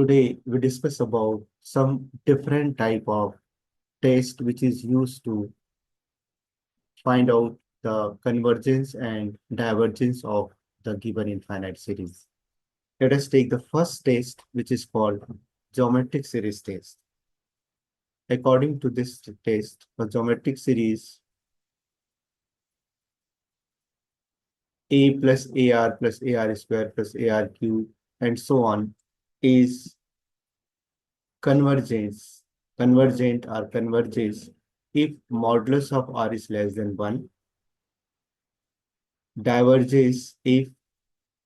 Today we discuss about some different type of test which is used to find out the convergence and divergence of the given infinite series. Let us take the first test, which is called geometric series test. According to this test, a geometric series A plus AR plus AR square plus AR cube and so on is convergent or converges if modulus of R is less than 1, diverges if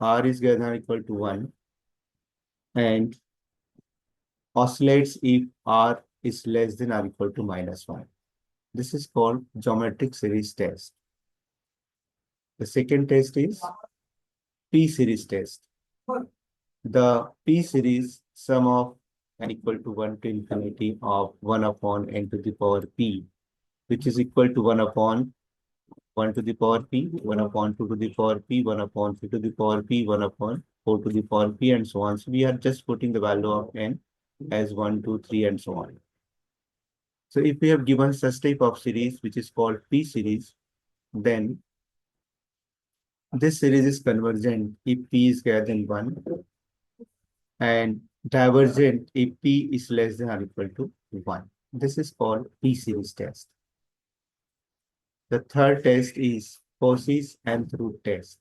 R is greater than or equal to 1, and oscillates if R is less than or equal to -1. This is called geometric series test. The second test is P series test. The P series sum of n equal to 1 to infinity of 1 upon n to the power p, which is equal to 1 upon 1 to the power p, 1 upon 2 to the power p, 1 upon 3 to the power p, 1 upon 4 to the power p, and so on. So we are just putting the value of n as 1, 2, 3, and so on. So if we have given such type of series, which is called P series, then this series is convergent if p is greater than 1 and divergent if p is less than or equal to 1. This is called P series test. The third test is Concise and root test.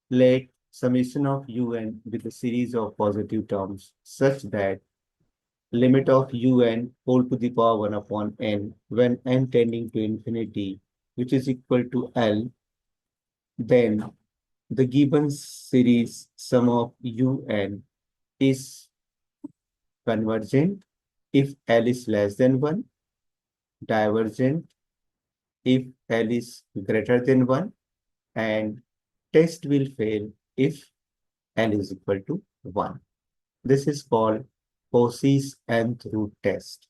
Let summation of un with a series of positive terms such that limit of un whole to the power 1 upon n when n tending to infinity, which is equal to L, then the given series sum of un is convergent if L is less than 1, divergent if L is greater than 1, and test will fail if L is equal to 1. This is called Concise and root test.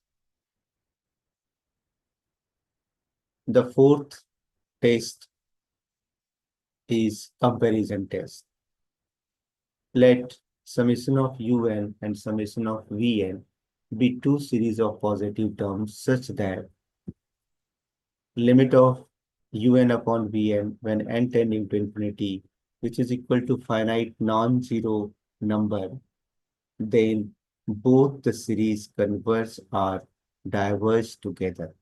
The fourth test is comparison test. Let summation of un and summation of vn be two series of positive terms such that limit of un upon vn when n tending to infinity, which is equal to finite non-zero number, then both the series converge or diverge together.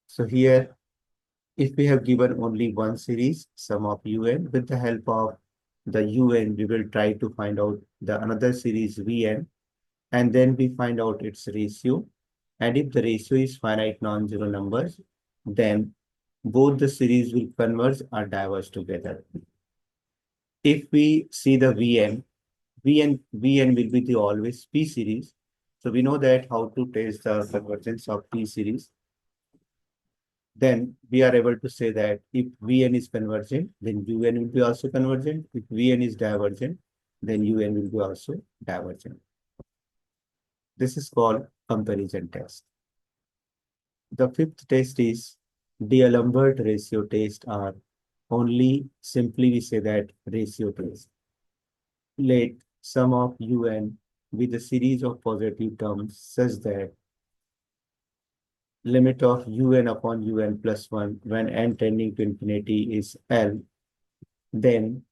So here, if we have given only one series, sum of un, with the help of the un, we will try to find out the another series vn, and then we find out its ratio. And if the ratio is finite non-zero numbers, then both the series will converge or diverge together. If we see the vn will be the always P series. So we know that how to test the convergence of P series. Then we are able to say that if Vn is convergent, then Un will be also convergent. If Vn is divergent, then Un will be also divergent. This is called comparison test. The fifth test is D'Alembert ratio test, or only simply we say that ratio test. Let sum of Un with a series of positive terms such that limit of un upon un plus 1 when n tending to infinity is L, then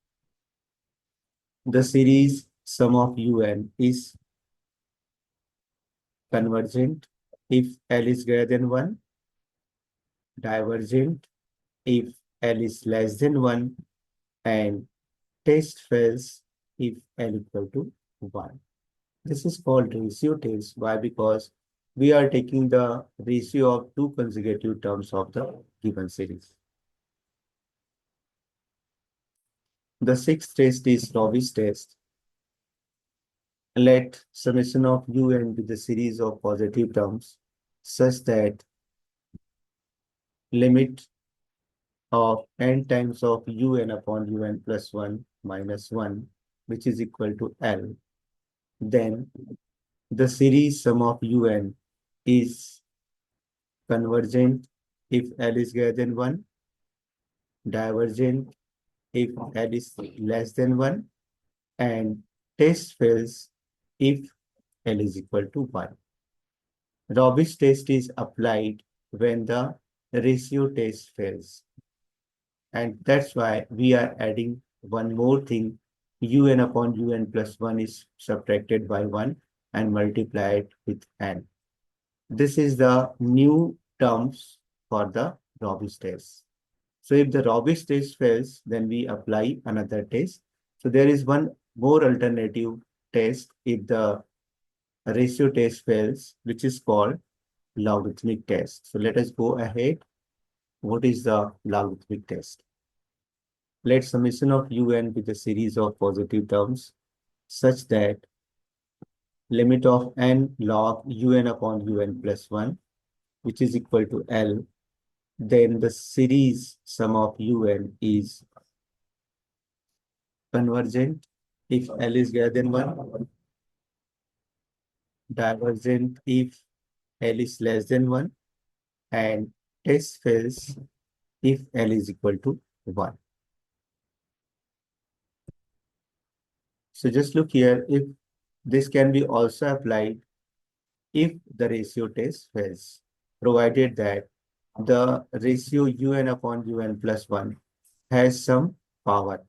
the series sum of un is convergent if L is greater than 1, divergent if L is less than 1, and test fails if L equal to 1. This is called ratio test. Why? Because we are taking the ratio of two consecutive terms of the given series. The sixth test is Robbie's test. Let summation of un with a series of positive terms such that limit of n times of un upon un plus 1 minus 1, which is equal to L. Then the series sum of un is convergent if L is greater than 1, divergent if L is less than 1, and test fails if L is equal to 1. Robbie's test is applied when the ratio test fails. And that's why we are adding one more thing. Un upon un plus 1 is subtracted by 1 and multiplied with n. This is the new terms for the Robbie's test. So if the Robbie's test fails, then we apply another test. So there is one more alternative test if the ratio test fails, which is called logarithmic test. So let us go ahead. What is the logarithmic test? Let summation of un with a series of positive terms such that limit of n log un upon un plus 1, which is equal to L, then the series sum of un is convergent if L is greater than 1, divergent if L is less than 1, and test fails if L is equal to 1. So just look here, if this can be also applied if the ratio test fails, provided that the ratio un upon un plus 1 has some power,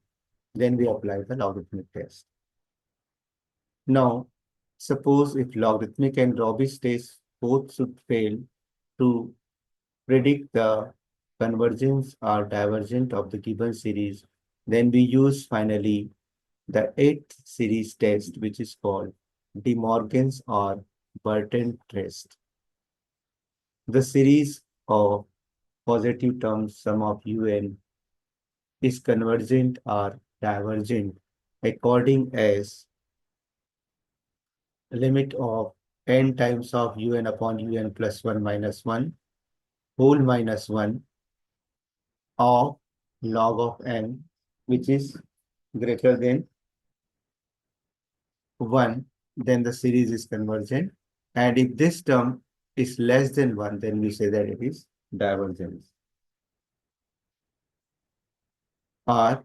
then we apply the logarithmic test. Now, suppose if logarithmic and Robbie's test both should fail to predict the convergence or divergent of the given series, then we use finally the 8th series test, which is called De Morgan's or Burton test. The series of positive terms sum of un is convergent or divergent according as limit of n times of un upon un plus 1 minus 1 whole minus 1 of log of n, which is greater than 1, then the series is convergent. And if this term is less than 1, then we say that it is divergent. Or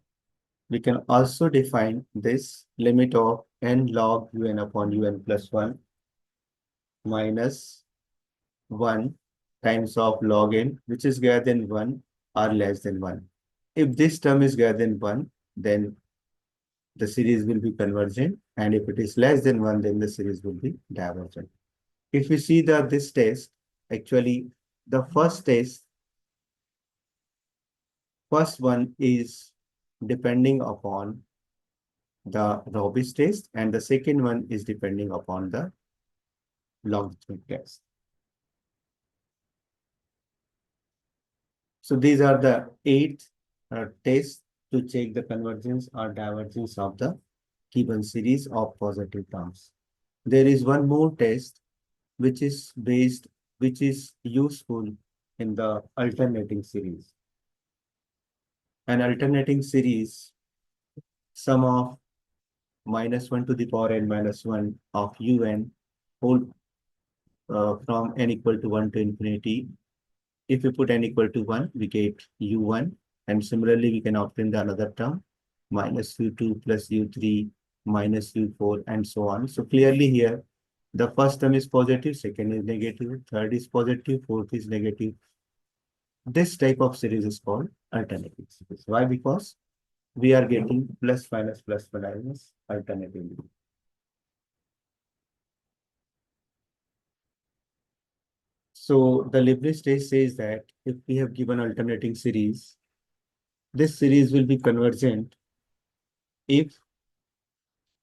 we can also define this limit of n log un upon un plus 1 minus 1 times of log n, which is greater than 1 or less than 1. If this term is greater than 1, then the series will be convergent, and if it is less than 1, then the series will be divergent. If we see this test, actually the first one is depending upon the Robbie's test, and the second one is depending upon the logarithmic test. So these are the 8 tests to check the convergence or divergence of the given series of positive terms. There is one more test which is useful in the alternating series. An alternating series, sum of minus 1 to the power n minus 1 of un whole from n equal to 1 to infinity. If we put n equal to 1, we get u1, and similarly we can obtain the another term minus u2 plus u3 minus u4 and so on. So clearly here the first term is positive, second is negative, third is positive, fourth is negative. This type of series is called alternating series. Why? Because we are getting plus minus alternatively. So the Leibniz test says that if we have given alternating series, this series will be convergent if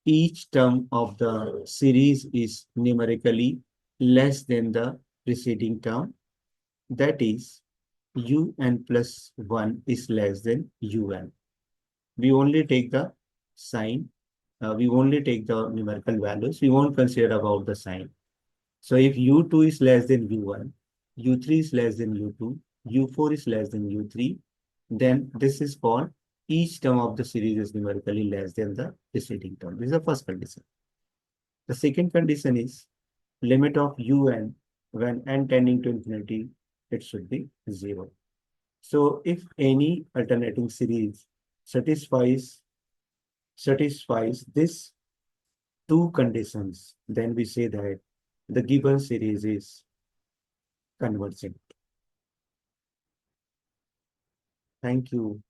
each term of the series is numerically less than the preceding term. That is, un plus 1 is less than un. We only take the sign, we only take the numerical values, we won't consider about the sign. So if u2 is less than u1, u3 is less than u2, u4 is less than u3, then this is called each term of the series is numerically less than the preceding term. This is the first condition. The second condition is limit of un when n tending to infinity, it should be 0. So if any alternating series satisfies this two conditions, then we say that the given series is convergent. Thank you.